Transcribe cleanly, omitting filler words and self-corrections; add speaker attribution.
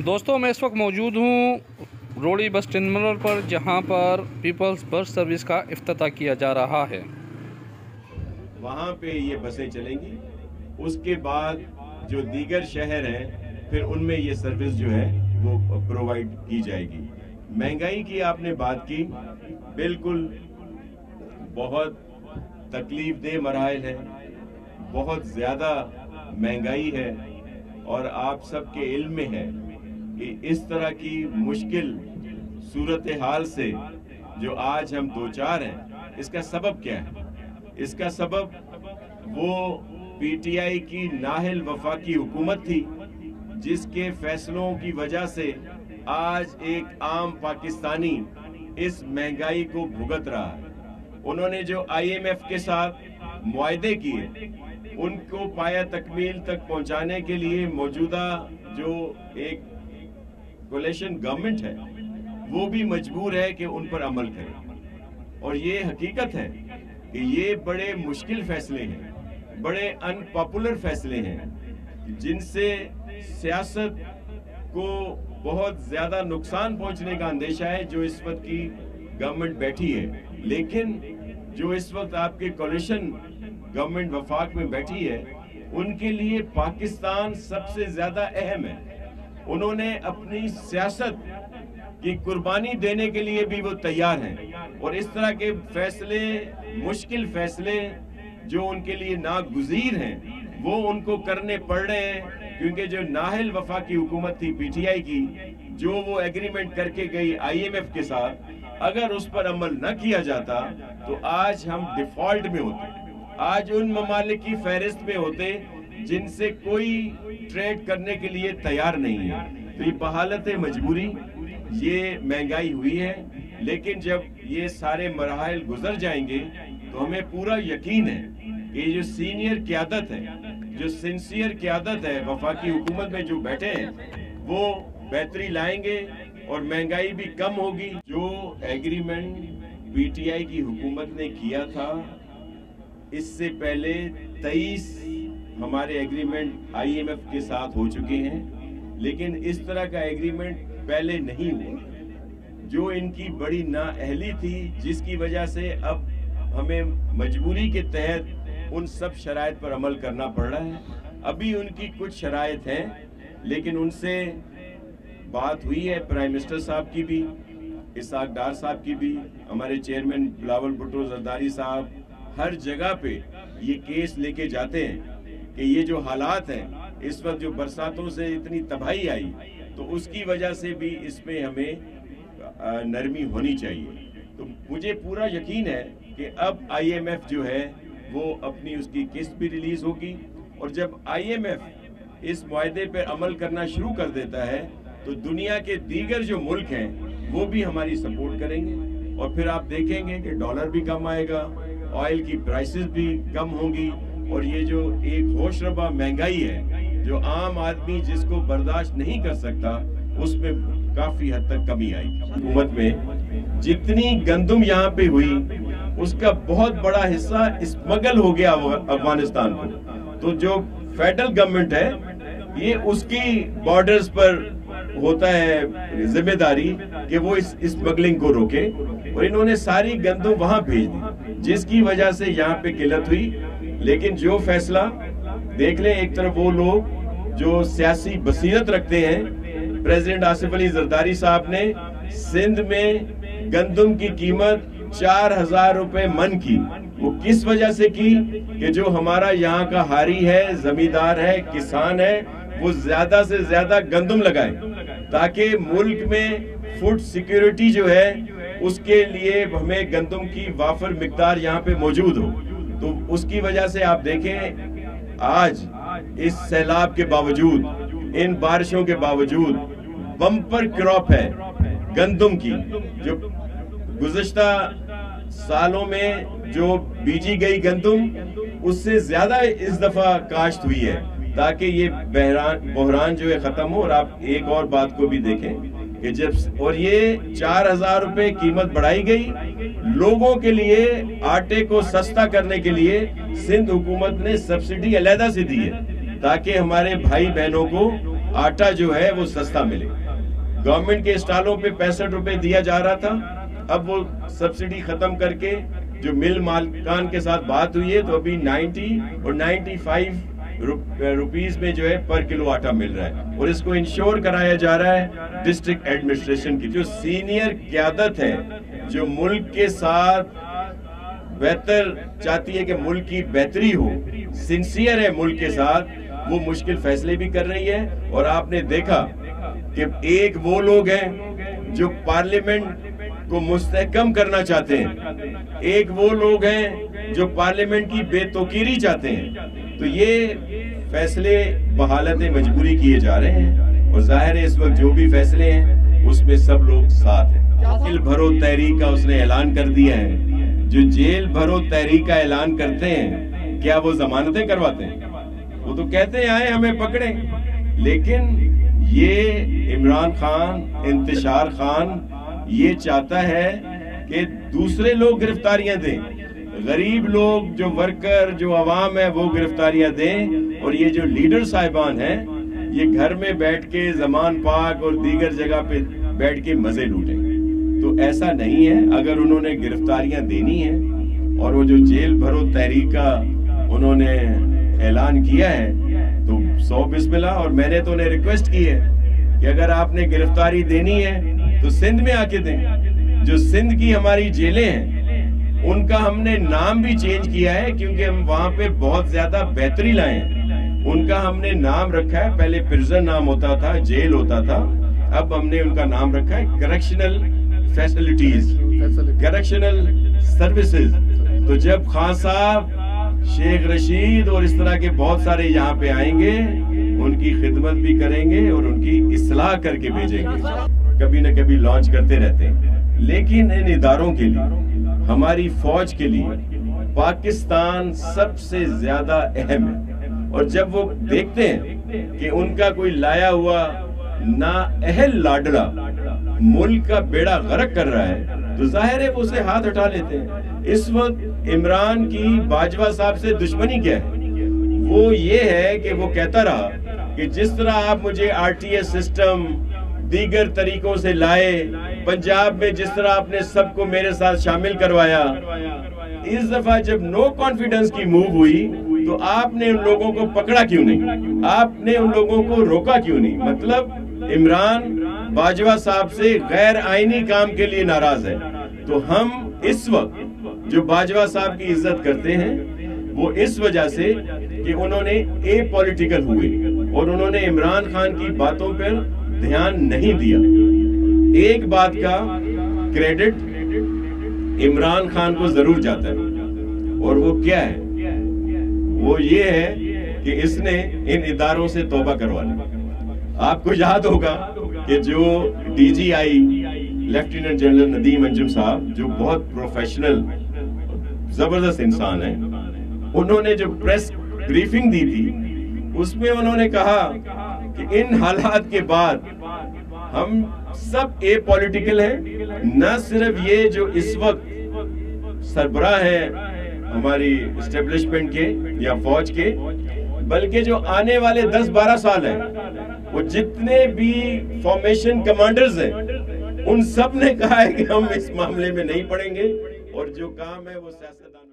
Speaker 1: दोस्तों मैं इस वक्त मौजूद हूँ रोड़ी बस टर्मिनल पर, जहाँ पर पीपल्स बस सर्विस का इफ्तिताह किया जा रहा है।
Speaker 2: वहाँ पे ये बसें चलेंगी। उसके बाद जो दीगर शहर हैं फिर उनमें ये सर्विस जो है वो प्रोवाइड की जाएगी। महंगाई की आपने बात की, बिल्कुल बहुत तकलीफदेह मराहिल है, बहुत ज़्यादा महंगाई है और आप सबके इल्म में है कि इस तरह की मुश्किल सूरत हाल से जो आज हम दो चार हैं, इसका सबब क्या है? इसका सबब वो पीटीआई की नाहिल वफाकी हुकूमत थी, जिसके फैसलों की वजह से आज एक आम पाकिस्तानी इस महंगाई को भुगत रहा है। उन्होंने जो आईएमएफ के साथ मुआहदे किए, उनको पाया तकमील तक पहुंचाने के लिए मौजूदा जो एक कोलिशन गवर्नमेंट है वो भी मजबूर है कि उन पर अमल करे। और ये हकीकत है कि ये बड़े मुश्किल फैसले हैं, बड़े अनपॉपुलर फैसले हैं, जिनसे सियासत को बहुत ज्यादा नुकसान पहुंचने का अंदेशा है जो इस वक्त की गवर्नमेंट बैठी है। लेकिन जो इस वक्त आपके कोलिशन गवर्नमेंट वफाक में बैठी है, उनके लिए पाकिस्तान सबसे ज्यादा अहम है। उन्होंने अपनी सियासत की कुर्बानी देने के लिए भी वो तैयार हैं और इस तरह के फैसले, मुश्किल फैसले जो उनके लिए नागुज़ीर हैं, वो उनको करने पड़ रहे हैं, क्योंकि जो नाहिल वफाकी हुकूमत थी पीटीआई की, जो वो एग्रीमेंट करके गई आईएमएफ के साथ, अगर उस पर अमल न किया जाता तो आज हम डिफॉल्ट में होते, आज उन ममालिक की फहरिस्त में होते जिनसे कोई ट्रेड करने के लिए तैयार नहीं है। तो ये बहालत मजबूरी, ये महंगाई हुई है, लेकिन जब ये सारे मराहिल गुजर जाएंगे तो हमें पूरा यकीन है कि ये जो सीनियर क़यादत है, जो सिंसियर क़यादत है वफाकी हुकूमत में जो बैठे हैं, वो बेहतरी लाएंगे और महंगाई भी कम होगी। जो एग्रीमेंट पीटीआई की हुकूमत ने किया था, इससे पहले 23 हमारे एग्रीमेंट आईएमएफ के साथ हो चुके हैं, लेकिन इस तरह का एग्रीमेंट पहले नहीं हुआ। जो इनकी बड़ी नाअहली थी, जिसकी वजह से अब हमें मजबूरी के तहत उन सब शराइत पर अमल करना पड़ रहा है। अभी उनकी कुछ शराइत हैं, लेकिन उनसे बात हुई है प्राइम मिनिस्टर साहब की भी, इसाक डार साहब की भी, हमारे चेयरमैन बिलावल भुट्टो जरदारी साहब हर जगह पे ये केस लेके जाते हैं कि ये जो हालात हैं, इस वक्त जो बरसातों से इतनी तबाही आई, तो उसकी वजह से भी इसमें हमें नरमी होनी चाहिए। तो मुझे पूरा यकीन है कि अब आईएमएफ जो है वो अपनी उसकी किस्त भी रिलीज होगी, और जब आईएमएफ इस मुआहदे पर अमल करना शुरू कर देता है तो दुनिया के दीगर जो मुल्क हैं वो भी हमारी सपोर्ट करेंगे, और फिर आप देखेंगे कि डॉलर भी कम आएगा, ऑयल की प्राइसेस भी कम होंगी, और ये जो एक होशरबा महंगाई है जो आम आदमी जिसको बर्दाश्त नहीं कर सकता, उसमें काफी हद तक कमी आई। हुकूमत में जितनी गंदम यहाँ पे हुई, उसका बहुत बड़ा हिस्सा स्मगल हो गया अफगानिस्तान को। तो जो फेडरल गवर्नमेंट है, ये उसकी बॉर्डर्स पर होता है जिम्मेदारी कि वो इस स्मगलिंग को रोके, और इन्होंने सारी गंदम वहां भेज दी, जिसकी वजह से यहाँ पे किल्लत हुई। लेकिन जो फैसला देख लें, एक तरफ वो लोग जो सियासी बसीरत रखते हैं, प्रेसिडेंट आसिफ अली जरदारी साहब ने सिंध में गंदम की कीमत 4000 रुपए मन की। वो किस वजह से की कि जो हमारा यहाँ का हारी है, जमींदार है, किसान है, वो ज्यादा से ज्यादा गंदम लगाए, ताकि मुल्क में फूड सिक्योरिटी जो है उसके लिए हमें गंदम की वाफर मिकदार यहाँ पे मौजूद हो। तो उसकी वजह से आप देखें, आज इस सैलाब के बावजूद, इन बारिशों के बावजूद बम्पर क्रॉप है गंदम की, जो गुज़श्ता सालों में जो बीजी गई गंदम, उससे ज्यादा इस दफा काश्त हुई है, ताकि ये बहरान जो है खत्म हो। और आप एक और बात को भी देखें कि जब और ये 4000 रुपए कीमत बढ़ाई गई, लोगों के लिए आटे को सस्ता करने के लिए सिंध हुकूमत ने सब्सिडी अलहदा से दी है, ताकि हमारे भाई बहनों को आटा जो है वो सस्ता मिले। गवर्नमेंट के स्टॉलों पे 65 रुपए दिया जा रहा था, अब वो सब्सिडी खत्म करके जो मिल मालिकान के साथ बात हुई है तो अभी 90 और 95 रुपीस में जो है पर किलो आटा मिल रहा है। और इसको इंश्योर कराया जा रहा है डिस्ट्रिक्ट एडमिनिस्ट्रेशन की, जो सीनियर क़यादत है, जो मुल्क के साथ बेहतर चाहती है कि मुल्क की बेहतरी हो, सिंसियर है मुल्क के साथ, वो मुश्किल फैसले भी कर रही है। और आपने देखा कि एक वो लोग हैं जो पार्लियामेंट को मुस्तहकम करना चाहते हैं, एक वो लोग हैं जो पार्लियामेंट की बेतौकीरी चाहते हैं। तो ये फैसले बहालत मजबूरी किए जा रहे हैं और जाहिर है इस वक्त जो भी फैसले हैं उसमें सब लोग साथ हैं। जेल भरो तहरीक का उसने ऐलान कर दिया है। जो जेल भरो तहरीक का ऐलान करते हैं, क्या वो जमानतें करवाते हैं? वो तो कहते हैं आए हमें पकड़े। लेकिन ये इमरान खान, इंतशार खान ये चाहता है कि दूसरे लोग गिरफ्तारियां दें, गरीब लोग, जो वर्कर, जो अवाम है वो गिरफ्तारियां दें, और ये जो लीडर साहिबान हैं ये घर में बैठ के ज़मान पाक और दीगर जगह पे बैठ के मजे लूटें। तो ऐसा नहीं है। अगर उन्होंने गिरफ्तारियां देनी है और वो जो जेल भरो तहरीक का उन्होंने ऐलान किया है तो 100 बिस्मिल्लाह। और मैंने तो उन्हें रिक्वेस्ट की है कि अगर आपने गिरफ्तारी देनी है तो सिंध में आके दें। जो सिंध की हमारी जेलें हैं उनका हमने नाम भी चेंज किया है, क्योंकि हम वहां पे बहुत ज्यादा बेहतरी लाए हैं। उनका हमने नाम रखा है, पहले प्रिजन नाम होता था, जेल होता था, अब हमने उनका नाम रखा है करेक्शनल फैसिलिटीज, करेक्शनल सर्विसेज। तो जब खान साहब, शेख रशीद और इस तरह के बहुत सारे यहाँ पे आएंगे, उनकी खिदमत भी करेंगे और उनकी इस्लाह करके भेजेंगे। कभी न कभी लॉन्च करते रहते हैं, लेकिन इन इदारों के लिए, हमारी फौज के लिए पाकिस्तान सबसे ज्यादा अहम है। और जब वो देखते हैं कि उनका कोई लाया हुआ ना अहल लाडला मुल्क का बेड़ा गर्क कर रहा है, तो जाहिर है वो उसे हाथ हटा लेते हैं। इस वक्त इमरान की बाजवा साहब से दुश्मनी क्या है? वो ये है कि वो कहता रहा कि जिस तरह आप मुझे आरटीएस सिस्टम दीगर तरीकों से लाए, पंजाब में जिस तरह आपने सबको मेरे साथ शामिल करवाया, इस दफा जब नो कॉन्फिडेंस की मूव हुई तो आपने उन लोगों को पकड़ा क्यों नहीं? आपने उन लोगों को रोका क्यों नहीं? मतलब इमरान बाजवा साहब से गैर आईनी काम के लिए नाराज है। तो हम इस वक्त जो बाजवा साहब की इज्जत करते हैं वो इस वजह से कि उन्होंने एपॉलिटिकल हुए और उन्होंने इमरान खान की बातों पर ध्यान नहीं दिया। एक बात का क्रेडिट इमरान खान को जरूर जाता है, और वो क्या है? वो ये है कि इसने इन इदारों से तौबा करवा ली। आपको याद होगा कि जो DJI lieutenant general Nadeem Anjum साहब, जो बहुत प्रोफेशनल जबरदस्त इंसान है, उन्होंने जो प्रेस ब्रीफिंग दी थी उसमें उन्होंने कहा कि इन हालात के बाद हम सब एपॉलिटिकल हैं। न सिर्फ ये जो इस वक्त सरबराह है हमारी एस्टेब्लिशमेंट के या फौज के, बल्कि जो आने वाले 10-12 साल हैं, वो जितने भी फॉर्मेशन कमांडर्स हैं उन सब ने कहा है कि हम इस मामले में नहीं पड़ेंगे और जो काम है वो सियासतदान